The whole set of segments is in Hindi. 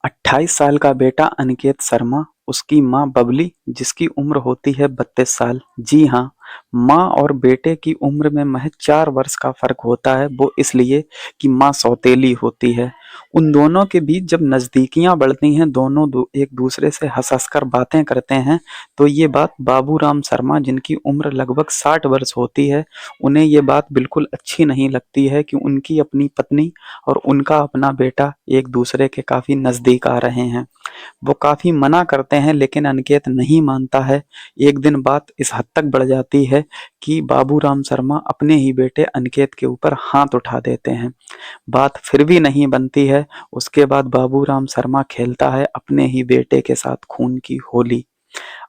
28 साल का बेटा अनिकेत शर्मा, उसकी मां बबली जिसकी उम्र होती है 32 साल। जी हाँ, मां और बेटे की उम्र में महज 4 वर्ष का फर्क होता है, वो इसलिए कि मां सौतेली होती है। उन दोनों के बीच जब नजदीकियां बढ़ती हैं, दोनों एक दूसरे से हंस हंस कर बातें करते हैं, तो ये बात बाबूराम शर्मा जिनकी उम्र लगभग 60 वर्ष होती है, उन्हें ये बात बिल्कुल अच्छी नहीं लगती है कि उनकी अपनी पत्नी और उनका अपना बेटा एक दूसरे के काफी नजदीक आ रहे हैं। वो काफी मना करते हैं लेकिन अनिकेत नहीं मानता है। एक दिन बात इस हद तक बढ़ जाती है कि बाबूराम शर्मा अपने ही बेटे अनिकेत के ऊपर हाथ उठा देते हैं। बात फिर भी नहीं बनती है। उसके बाद बाबूराम शर्मा खेलता है अपने ही बेटे के साथ खून की होली।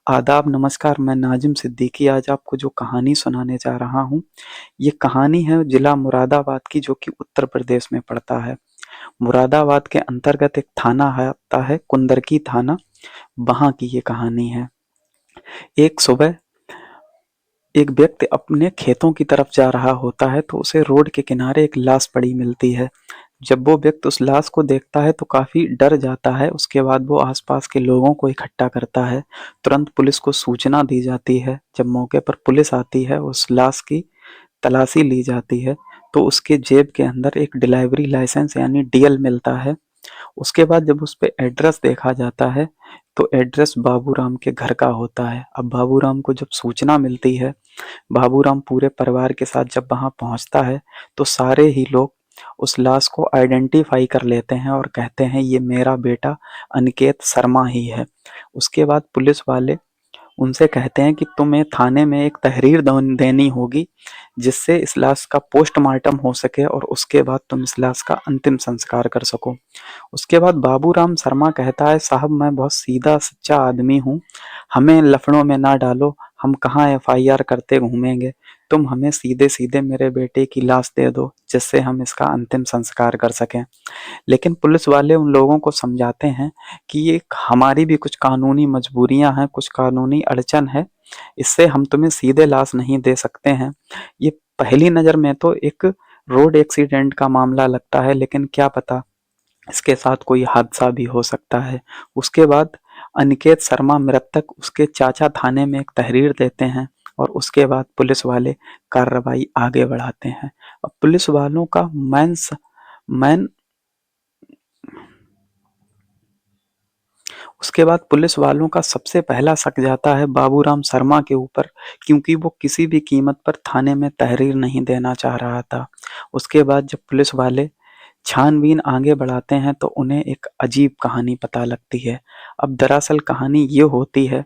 आदाब नमस्कार, मैं नाजिम सिद्दीकी आज आपको जो कहानी सुनाने जा रहा हूँ, ये कहानी है जिला मुरादाबाद की, जो कि उत्तर प्रदेश में पड़ता है। मुरादाबाद के अंतर्गत एक थाना आता है, कुंदरकी थाना, वहां की ये कहानी है। एक सुबह एक व्यक्ति अपने खेतों की तरफ जा रहा होता है, तो उसे रोड के किनारे एक लाश पड़ी मिलती है। जब वो व्यक्ति उस लाश को देखता है तो काफी डर जाता है। उसके बाद वो आसपास के लोगों को इकट्ठा करता है। तुरंत पुलिस को सूचना दी जाती है। जब मौके पर पुलिस आती है, उस लाश की तलाशी ली जाती है, तो उसके जेब के अंदर एक डिलीवरी लाइसेंस यानी डीएल मिलता है। उसके बाद जब उस पे एड्रेस देखा जाता है, तो एड्रेस बाबूराम के घर का होता है। अब बाबूराम को जब सूचना मिलती है, बाबूराम पूरे परिवार के साथ जब वहां पहुंचता है, तो सारे ही लोग उस लाश को आइडेंटिफाई कर लेते हैं और कहते हैं ये मेरा बेटा अनिकेत शर्मा ही है। उसके बाद पुलिस वाले उनसे कहते हैं कि तुम्हें थाने में एक तहरीर देनी होगी, जिससे इस लाश का पोस्टमार्टम हो सके और उसके बाद तुम इस लाश का अंतिम संस्कार कर सको। उसके बाद बाबूराम शर्मा कहता है, साहब मैं बहुत सीधा सच्चा आदमी हूँ, हमें लफड़ों में ना डालो, हम कहाँ एफआईआर करते घूमेंगे। तुम हमें सीधे सीधे मेरे बेटे की लाश दे दो, जिससे हम इसका अंतिम संस्कार कर सकें। लेकिन पुलिस वाले उन लोगों को समझाते हैं कि ये हमारी भी कुछ कानूनी मजबूरियां हैं, कुछ कानूनी अड़चन है, इससे हम तुम्हें सीधे लाश नहीं दे सकते हैं। ये पहली नज़र में तो एक रोड एक्सीडेंट का मामला लगता है, लेकिन क्या पता इसके साथ कोई हादसा भी हो सकता है। उसके बाद अनिकेत शर्मा मृतक उसके चाचा थाने में एक तहरीर देते हैं और उसके बाद पुलिस वाले कार्रवाई आगे बढ़ाते हैं। अब पुलिस वालों का मैन उसके बाद पुलिस वालों का सबसे पहला शक जाता है बाबूराम शर्मा के ऊपर, क्योंकि वो किसी भी कीमत पर थाने में तहरीर नहीं देना चाह रहा था। उसके बाद जब पुलिस वाले छानबीन आगे बढ़ाते हैं, तो उन्हें एक अजीब कहानी पता लगती है। अब दरअसल कहानी ये होती है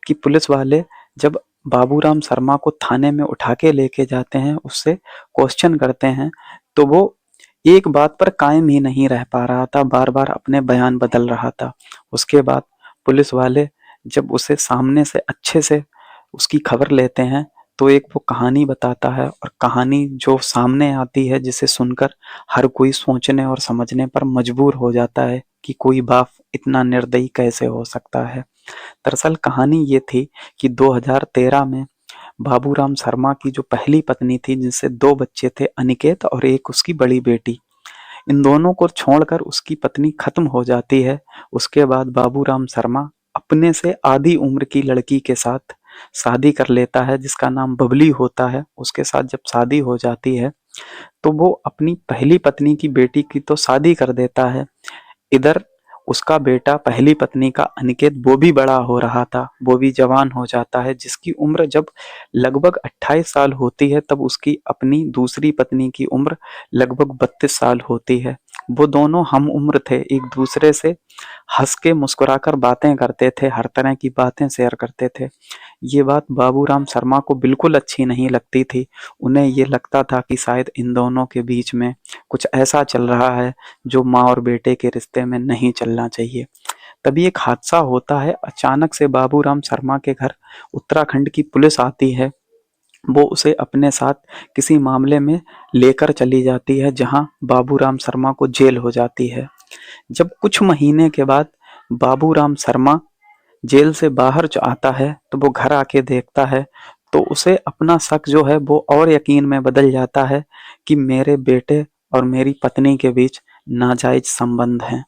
कि पुलिस वाले जब बाबूराम शर्मा को थाने में उठा के लेके जाते हैं, उससे क्वेश्चन करते हैं, तो वो एक बात पर कायम ही नहीं रह पा रहा था, बार बार अपने बयान बदल रहा था। उसके बाद पुलिस वाले जब उसे सामने से अच्छे से उसकी खबर लेते हैं, तो एक वो कहानी बताता है, और कहानी जो सामने आती है जिसे सुनकर हर कोई सोचने और समझने पर मजबूर हो जाता है कि कोई बाप इतना निर्दयी कैसे हो सकता है। दरअसल कहानी ये थी कि 2013 में बाबूराम शर्मा की जो पहली पत्नी थी, जिनसे 2 बच्चे थे, अनिकेत और एक उसकी बड़ी बेटी, इन दोनों को छोड़कर उसकी पत्नी खत्म हो जाती है। उसके बाद बाबूराम शर्मा अपने से आधी उम्र की लड़की के साथ शादी कर लेता है, जिसका नाम बबली होता है। उसके साथ जब शादी हो जाती है, तो वो अपनी पहली पत्नी की बेटी की तो शादी कर देता है। इधर उसका बेटा पहली पत्नी का अनिकेत, वो भी बड़ा हो रहा था, वो भी जवान हो जाता है। जिसकी उम्र जब लगभग 28 साल होती है, तब उसकी अपनी दूसरी पत्नी की उम्र लगभग 32 साल होती है। वो दोनों हम उम्र थे, एक दूसरे से हंस के मुस्कुराकर बातें करते थे, हर तरह की बातें शेयर करते थे। ये बात बाबूराम शर्मा को बिल्कुल अच्छी नहीं लगती थी। उन्हें ये लगता था कि शायद इन दोनों के बीच में कुछ ऐसा चल रहा है जो माँ और बेटे के रिश्ते में नहीं चलना चाहिए। तभी एक हादसा होता है। अचानक से बाबूराम शर्मा के घर उत्तराखंड की पुलिस आती है। वो उसे अपने साथ किसी मामले में लेकर चली जाती है, जहां बाबूराम शर्मा को जेल हो जाती है। जब कुछ महीने के बाद बाबूराम शर्मा जेल से बाहर जो आता है, तो वो घर आके देखता है, तो उसे अपना शक जो है वो और यकीन में बदल जाता है कि मेरे बेटे और मेरी पत्नी के बीच नाजायज संबंध हैं।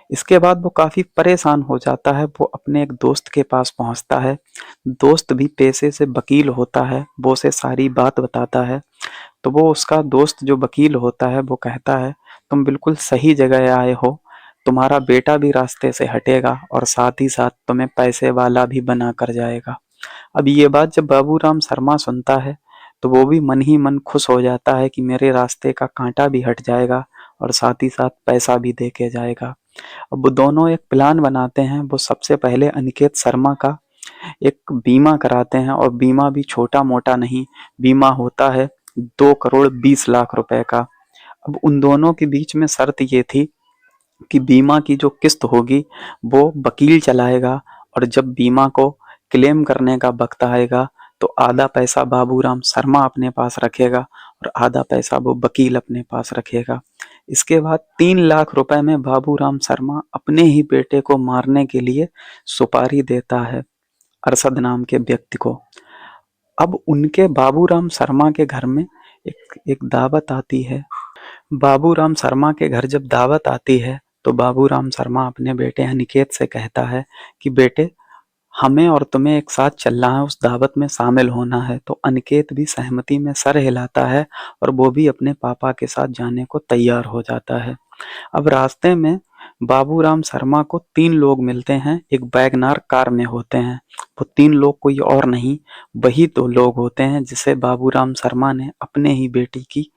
इसके बाद वो काफ़ी परेशान हो जाता है, वो अपने एक दोस्त के पास पहुँचता है। दोस्त भी पेशे से वकील होता है, वो उसे सारी बात बताता है। तो वो उसका दोस्त जो वकील होता है वो कहता है, तुम बिल्कुल सही जगह आए हो, तुम्हारा बेटा भी रास्ते से हटेगा और साथ ही साथ तुम्हें पैसे वाला भी बना कर जाएगा। अब ये बात जब बाबूराम शर्मा सुनता है तो वो भी मन ही मन खुश हो जाता है कि मेरे रास्ते का कांटा भी हट जाएगा और साथ ही साथ पैसा भी दे के जाएगा। अब वो दोनों एक प्लान बनाते हैं। वो सबसे पहले अनिकेत शर्मा का एक बीमा कराते हैं और बीमा भी छोटा मोटा नहीं, बीमा होता है 2 करोड़ 20 लाख रुपए का। अब उन दोनों के बीच में शर्त ये थी कि बीमा की जो किस्त होगी वो वकील चलाएगा और जब बीमा को क्लेम करने का वक्त आएगा तो आधा पैसा बाबूराम शर्मा अपने पास रखेगा और आधा पैसा वो वकील अपने पास रखेगा। इसके बाद 3 लाख रुपए में बाबूराम शर्मा अपने ही बेटे को मारने के लिए सुपारी देता है अरशद नाम के व्यक्ति को। अब उनके बाबूराम शर्मा के घर में एक दावत आती है। बाबूराम शर्मा के घर जब दावत आती है तो बाबूराम शर्मा अपने बेटे अनिकेत से कहता है कि बेटे, हमें और तुम्हें एक साथ चलना है, उस दावत में शामिल होना है। तो अनिकेत भी सहमति में सर हिलाता है और वो भी अपने पापा के साथ जाने को तैयार हो जाता है। अब रास्ते में बाबूराम शर्मा को 3 लोग मिलते हैं, एक वैगनार कार में होते हैं। वो 3 लोग कोई और नहीं, वही 2 लोग होते हैं जिसे बाबूराम शर्मा ने अपने ही बेटी की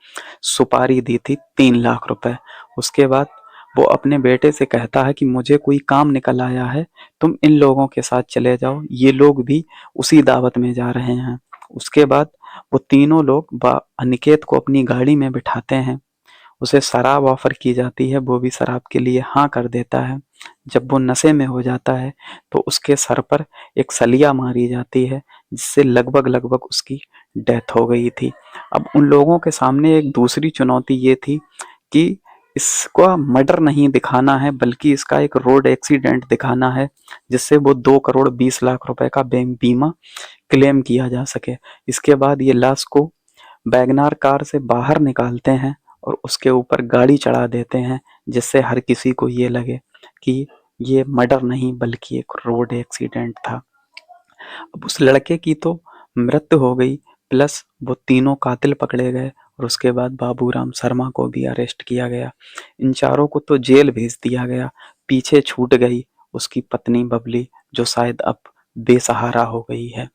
सुपारी दी थी 3 लाख रुपए। उसके बाद वो अपने बेटे से कहता है कि मुझे कोई काम निकल आया है, तुम इन लोगों के साथ चले जाओ, ये लोग भी उसी दावत में जा रहे हैं। उसके बाद वो तीनों लोग अनिकेत को अपनी गाड़ी में बिठाते हैं। उसे शराब ऑफर की जाती है, वो भी शराब के लिए हाँ कर देता है। जब वो नशे में हो जाता है तो उसके सर पर एक सलिया मारी जाती है जिससे लगभग लगभग उसकी डेथ हो गई थी। अब उन लोगों के सामने एक दूसरी चुनौती ये थी कि इसका मर्डर नहीं दिखाना है बल्कि इसका एक रोड एक्सीडेंट दिखाना है जिससे वो 2 करोड़ 20 लाख रुपए का बीमा क्लेम किया जा सके। इसके बाद ये लाश को वैगनार कार से बाहर निकालते हैं और उसके ऊपर गाड़ी चढ़ा देते हैं जिससे हर किसी को ये लगे कि ये मर्डर नहीं बल्कि एक रोड एक्सीडेंट था। अब उस लड़के की तो मृत्यु हो गई, प्लस वो तीनों कातिल पकड़े गए और उसके बाद बाबूराम शर्मा को भी अरेस्ट किया गया। इन चारों को तो जेल भेज दिया गया। पीछे छूट गई उसकी पत्नी बबली, जो शायद अब बेसहारा हो गई है।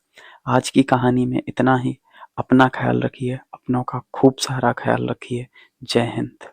आज की कहानी में इतना ही। अपना ख्याल रखिए, अपनों का खूब सारा ख्याल रखिए। जय हिंद।